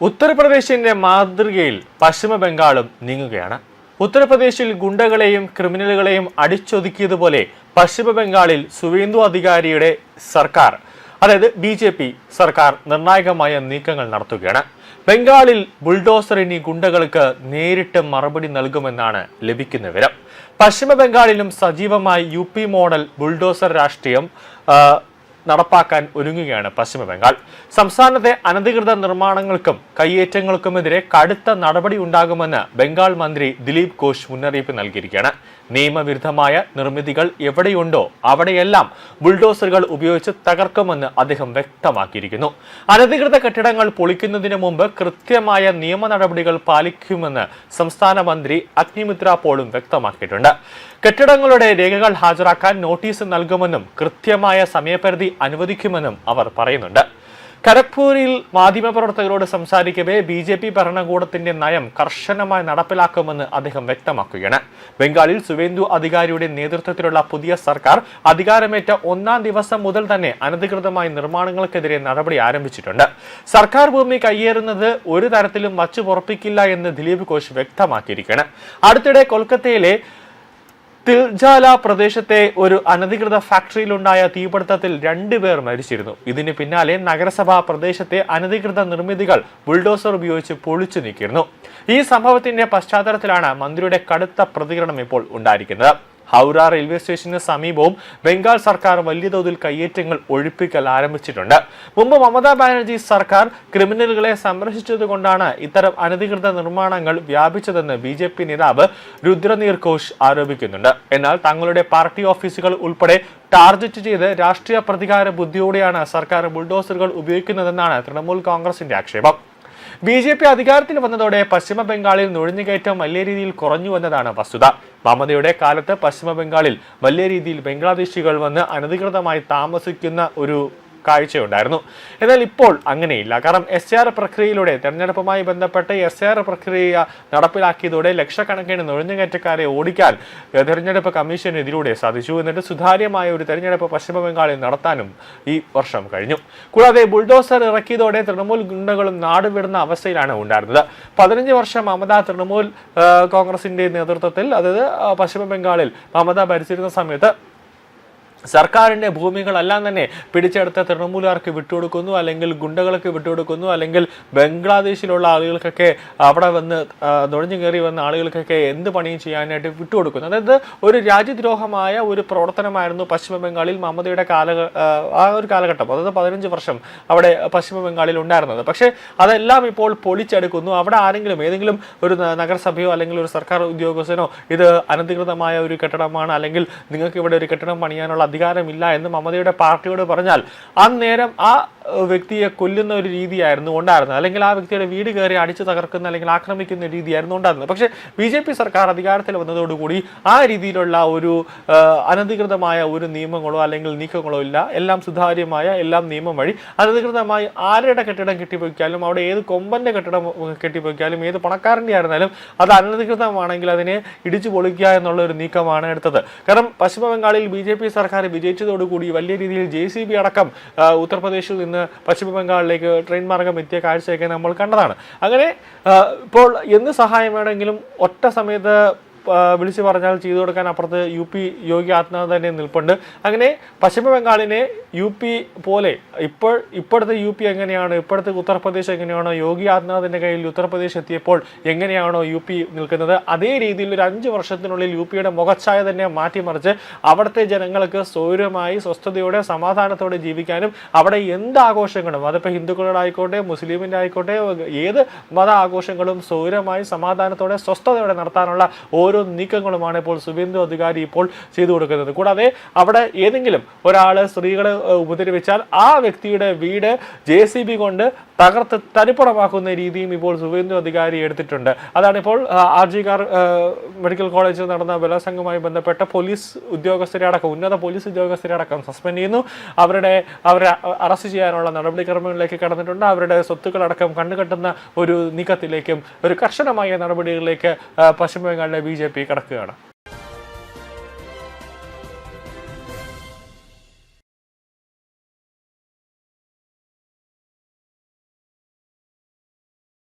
ഉത്തർപ്രദേശിന്റെ മാതൃകയിൽ പശ്ചിമ ബംഗാളും നീങ്ങുകയാണ്. ഉത്തർപ്രദേശിൽ ഗുണ്ടകളെയും ക്രിമിനലുകളെയും അടിച്ചൊതുക്കിയതുപോലെ പശ്ചിമ ബംഗാളിൽ സുവേന്ദു അധികാരിയുടെ സർക്കാർ, അതായത് BJP സർക്കാർ നിർണായകമായ നീക്കങ്ങൾ നടത്തുകയാണ്. ബംഗാളിൽ ബുൾഡോസർ ഇനി ഗുണ്ടകൾക്ക് നേരിട്ട് മറുപടി നൽകുമെന്നാണ് ലഭിക്കുന്ന വിവരം. പശ്ചിമ ബംഗാളിലും സജീവമായി UP മോഡൽ ബുൾഡോസർ രാഷ്ട്രീയം നടപ്പാക്കാൻ ഒരുങ്ങുകയാണ് പശ്ചിമ ബംഗാൾ. സംസ്ഥാനത്തെ അനധികൃത നിർമ്മാണങ്ങൾക്കും കയ്യേറ്റങ്ങൾക്കുമെതിരെ കടുത്ത നടപടി ഉണ്ടാകുമെന്ന് ബംഗാൾ മന്ത്രി ദിലീപ് ഘോഷ് മുന്നറിയിപ്പ് നൽകിയിരിക്കുകയാണ്. നിയമവിരുദ്ധമായ നിർമ്മിതികൾ എവിടെയുണ്ടോ അവിടെയെല്ലാം ബുൾഡോസറുകൾ ഉപയോഗിച്ച് തകർക്കുമെന്ന് അദ്ദേഹം വ്യക്തമാക്കിയിരിക്കുന്നു. അനധികൃത കെട്ടിടങ്ങൾ പൊളിക്കുന്നതിന് മുമ്പ് കൃത്യമായ നിയമ നടപടികൾ പാലിക്കുമെന്ന് സംസ്ഥാന മന്ത്രി അഗ്നിമിത്ര പോളും വ്യക്തമാക്കിയിട്ടുണ്ട്. കെട്ടിടങ്ങളുടെ രേഖകൾ ഹാജരാക്കാൻ നോട്ടീസ് നൽകുമെന്നും കൃത്യമായ സമയപരിധി അനുവദിക്കുമെന്നും അവർ പറയുന്നുണ്ട്. ഖരഗ്പൂരിൽ മാധ്യമപ്രവർത്തകരോട് സംസാരിക്കവേ BJP ഭരണകൂടത്തിന്റെ നയം കർശനമായി നടപ്പിലാക്കുമെന്ന് അദ്ദേഹം വ്യക്തമാക്കുകയാണ്. ബംഗാളിൽ സുവേന്ദു അധികാരിയുടെ നേതൃത്വത്തിലുള്ള പുതിയ സർക്കാർ അധികാരമേറ്റ 1-ാം ദിവസം മുതൽ തന്നെ അനധികൃതമായ നിർമ്മാണങ്ങൾക്കെതിരെ നടപടി ആരംഭിച്ചിട്ടുണ്ട്. സർക്കാർ ഭൂമി കയ്യേറുന്നത് ഒരു തരത്തിലും വച്ചു പൊറപ്പിക്കില്ല എന്ന് ദിലീപ് ഘോഷ് വ്യക്തമാക്കിയിരിക്കുകയാണ്. അടുത്തിടെ കൊൽക്കത്തയിലെ തിൽജാല പ്രദേശത്തെ ഒരു അനധികൃത ഫാക്ടറിയിലുണ്ടായ തീപിടുത്തത്തിൽ 2 പേർ മരിച്ചിരുന്നു. ഇതിന് പിന്നാലെ നഗരസഭ പ്രദേശത്തെ അനധികൃത നിർമ്മിതികൾ ബുൾഡോസർ ഉപയോഗിച്ച് പൊളിച്ചു നീക്കിയിരുന്നു. ഈ സംഭവത്തിന്റെ പശ്ചാത്തലത്തിലാണ് മന്ത്രിയുടെ കടുത്ത പ്രതികരണം ഇപ്പോൾ ഉണ്ടായിരിക്കുന്നത്. ഹൗറ റെയിൽവേ സ്റ്റേഷന് സമീപവും ബംഗാൾ സർക്കാർ വലിയ തോതിൽ കയ്യേറ്റങ്ങൾ ഒഴിപ്പിക്കൽ ആരംഭിച്ചിട്ടുണ്ട്. മുമ്പ് മമതാ ബാനർജി സർക്കാർ ക്രിമിനലുകളെ സംരക്ഷിച്ചതുകൊണ്ടാണ് ഇത്തരം അനധികൃത നിർമ്മാണങ്ങൾ വ്യാപിച്ചതെന്ന് BJP നേതാവ് രുദ്രനീർ ഘോഷ് ആരോപിക്കുന്നുണ്ട്. എന്നാൽ തങ്ങളുടെ പാർട്ടി ഓഫീസുകൾ ഉൾപ്പെടെ ടാർഗറ്റ് ചെയ്ത് രാഷ്ട്രീയ പ്രതികാര ബുദ്ധിയോടെയാണ് സർക്കാർ ബുൾഡോസറുകൾ ഉപയോഗിക്കുന്നതെന്നാണ് തൃണമൂൽ കോൺഗ്രസിന്റെ ആക്ഷേപം. BJP അധികാരത്തിൽ വന്നതോടെ പശ്ചിമ ബംഗാളിൽ നുഴഞ്ഞുകയറ്റം വലിയ രീതിയിൽ കുറഞ്ഞുവെന്നതാണ് വസ്തുത. മമതയുടെ കാലത്ത് പശ്ചിമ ബംഗാളിൽ വലിയ രീതിയിൽ ബംഗ്ലാദേശികൾ വന്ന് അനധികൃതമായി താമസിക്കുന്ന ഒരു കാഴ്ചയുണ്ടായിരുന്നു. എന്നാൽ ഇപ്പോൾ അങ്ങനെയില്ല. കാരണം SR പ്രക്രിയയിലൂടെ തെരഞ്ഞെടുപ്പുമായി ബന്ധപ്പെട്ട് SR പ്രക്രിയ നടപ്പിലാക്കിയതോടെ ലക്ഷക്കണക്കിന് നുഴഞ്ഞുകയറ്റക്കാരെ ഓടിക്കാൻ തെരഞ്ഞെടുപ്പ് കമ്മീഷന് ഇതിലൂടെ സാധിച്ചു. എന്നിട്ട് സുതാര്യമായ ഒരു തെരഞ്ഞെടുപ്പ് പശ്ചിമ ബംഗാളിൽ നടത്താനും ഈ വർഷം കഴിഞ്ഞു. കൂടാതെ ബുൾഡോസർ ഇറക്കിയതോടെ തൃണമൂൽ ഗുണ്ടകളും നാടുവിടുന്ന അവസ്ഥയിലാണ് ഉണ്ടായിരുന്നത്. 15 വർഷം മമത തൃണമൂൽ കോൺഗ്രസിന്റെ നേതൃത്വത്തിൽ, അതായത് പശ്ചിമ ബംഗാളിൽ മമത ഭരിച്ചിരുന്ന സമയത്ത് സർക്കാരിന്റെ ഭൂമികളെല്ലാം തന്നെ പിടിച്ചെടുത്ത തൃണമൂലുകാർക്ക് വിട്ടുകൊടുക്കുന്നു, അല്ലെങ്കിൽ ഗുണ്ടകൾക്ക് വിട്ടുകൊടുക്കുന്നു, അല്ലെങ്കിൽ ബംഗ്ലാദേശിലുള്ള ആളുകൾക്കൊക്കെ അവിടെ വന്ന് നുഴഞ്ഞു കയറി വന്ന ആളുകൾക്കൊക്കെ എന്ത് പണിയും ചെയ്യാനായിട്ട് വിട്ടുകൊടുക്കുന്നു. അതായത് ഒരു രാജ്യദ്രോഹമായ ഒരു പ്രവർത്തനമായിരുന്നു പശ്ചിമ ബംഗാളിൽ മമതയുടെ ആ ഒരു കാലഘട്ടം, അതായത് 15 വർഷം അവിടെ പശ്ചിമ ബംഗാളിൽ ഉണ്ടായിരുന്നത്. പക്ഷേ അതെല്ലാം ഇപ്പോൾ പൊളിച്ചെടുക്കുന്നു. അവിടെ ആരെങ്കിലും, ഏതെങ്കിലും ഒരു നഗരസഭയോ അല്ലെങ്കിൽ ഒരു സർക്കാർ ഉദ്യോഗസ്ഥനോ ഇത് അനധികൃതമായ ഒരു കെട്ടിടമാണ്, അല്ലെങ്കിൽ നിങ്ങൾക്ക് ഇവിടെ ഒരു കെട്ടിടം പണിയാനുള്ള അധികാരമില്ല എന്ന് മമതയുടെ പാർട്ടിയോട് പറഞ്ഞാൽ അന്നേരം ആ വ്യക്തിയെ കൊല്ലുന്ന ഒരു രീതിയായിരുന്നു ഉണ്ടായിരുന്നത്, അല്ലെങ്കിൽ ആ വ്യക്തിയുടെ വീട് കയറി അടിച്ചു തകർക്കുന്ന അല്ലെങ്കിൽ ആക്രമിക്കുന്ന രീതിയായിരുന്നു ഉണ്ടായിരുന്നത്. പക്ഷേ BJP സർക്കാർ അധികാരത്തിൽ വന്നതോടുകൂടി ആ രീതിയിലുള്ള ഒരു അനധികൃതമായ ഒരു നിയമങ്ങളോ അല്ലെങ്കിൽ നീക്കങ്ങളോ ഇല്ല. എല്ലാം സുതാര്യമായ, എല്ലാം നിയമം വഴി അനധികൃതമായി ആരുടെ കെട്ടിടം കെട്ടിപ്പോയിക്കാലും, അവിടെ ഏത് കൊമ്പന്റെ കെട്ടിടം കെട്ടിപ്പോയിക്കാലും, ഏത് പണക്കാരൻ്റെ ആയിരുന്നാലും അത് അനധികൃതമാണെങ്കിൽ അതിനെ ഇടിച്ചു പൊളിക്കുക എന്നുള്ള ഒരു നീക്കമാണ് എടുത്തത്. കാരണം പശ്ചിമ ബംഗാളിൽ BJP സർക്കാർ വിജയിച്ചതോടുകൂടി വലിയ രീതിയിൽ JCB അടക്കം ഉത്തർപ്രദേശിൽ നിന്ന് പശ്ചിമ ബംഗാളിലേക്ക് ട്രെയിൻ മാർഗം എത്തിയ കാഴ്ചയൊക്കെ നമ്മൾ കണ്ടതാണ്. അങ്ങനെ ഇപ്പോൾ എന്ത് സഹായം വേണമെങ്കിലും ഒറ്റ സമയത്ത് വിളിച്ചു പറഞ്ഞാൽ ചെയ്തു കൊടുക്കാൻ അപ്പുറത്ത് UP യോഗി ആദിത്യനാഥ് തന്നെ നിൽപ്പുണ്ട്. അങ്ങനെ പശ്ചിമ ബംഗാളിനെ UP പോലെ ഇപ്പോഴത്തെ UP എങ്ങനെയാണ്, ഇപ്പോഴത്തെ ഉത്തർപ്രദേശ് എങ്ങനെയാണോ, യോഗി ആദിത്യനാഥിന്റെ കയ്യിൽ ഉത്തർപ്രദേശ് എത്തിയപ്പോൾ എങ്ങനെയാണോ UP നിൽക്കുന്നത്, അതേ രീതിയിൽ ഒരു 5 വർഷത്തിനുള്ളിൽ UPയുടെ മുഖച്ഛായ തന്നെ മാറ്റിമറിച്ച് അവിടുത്തെ ജനങ്ങൾക്ക് സൗര്യമായി, സ്വസ്ഥതയോടെ, സമാധാനത്തോടെ ജീവിക്കാനും അവിടെ എന്ത് ആഘോഷങ്ങളും, അതിപ്പോൾ ഹിന്ദുക്കളുടെ ആയിക്കോട്ടെ, മുസ്ലിമിൻ്റെ ആയിക്കോട്ടെ, ഏത് മത ആഘോഷങ്ങളും സൗര്യമായി, സമാധാനത്തോടെ, സ്വസ്ഥതയോടെ നടത്താനുള്ള ഓരോ നീക്കങ്ങളുമാണ് ഇപ്പോൾ സുവേന്ദു അധികാരി ഇപ്പോൾ ചെയ്തു കൊടുക്കുന്നത്. കൂടാതെ അവിടെ ഏതെങ്കിലും ഒരാൾ സ്ത്രീകളെ ഉപദ്രവിച്ചാൽ ആ വ്യക്തിയുടെ വീട് JCB കൊണ്ട് തകർത്ത് തരിപ്പുറമാക്കുന്ന രീതിയും ഇപ്പോൾ സുവേന്ദു അധികാരി എടുത്തിട്ടുണ്ട്. അതാണിപ്പോൾ RG കാർ മെഡിക്കൽ കോളേജിൽ നടന്ന ബലാത്സംഗവുമായി ബന്ധപ്പെട്ട പോലീസ് ഉദ്യോഗസ്ഥരെ അടക്കം, ഉന്നത പോലീസ് ഉദ്യോഗസ്ഥരെ അടക്കം സസ്പെൻഡ് ചെയ്യുന്നു. അവരെ അറസ്റ്റ് ചെയ്യാനുള്ള നടപടിക്രമങ്ങളിലേക്ക് കടന്നിട്ടുണ്ട്. അവരുടെ സ്വത്തുക്കളടക്കം കണ്ടുകെട്ടുന്ന ഒരു നീക്കത്തിലേക്കും ഒരു കർശനമായ നടപടികളിലേക്ക് പശ്ചിമ ബംഗാളിലെ BJP കടക്കുകയാണ്.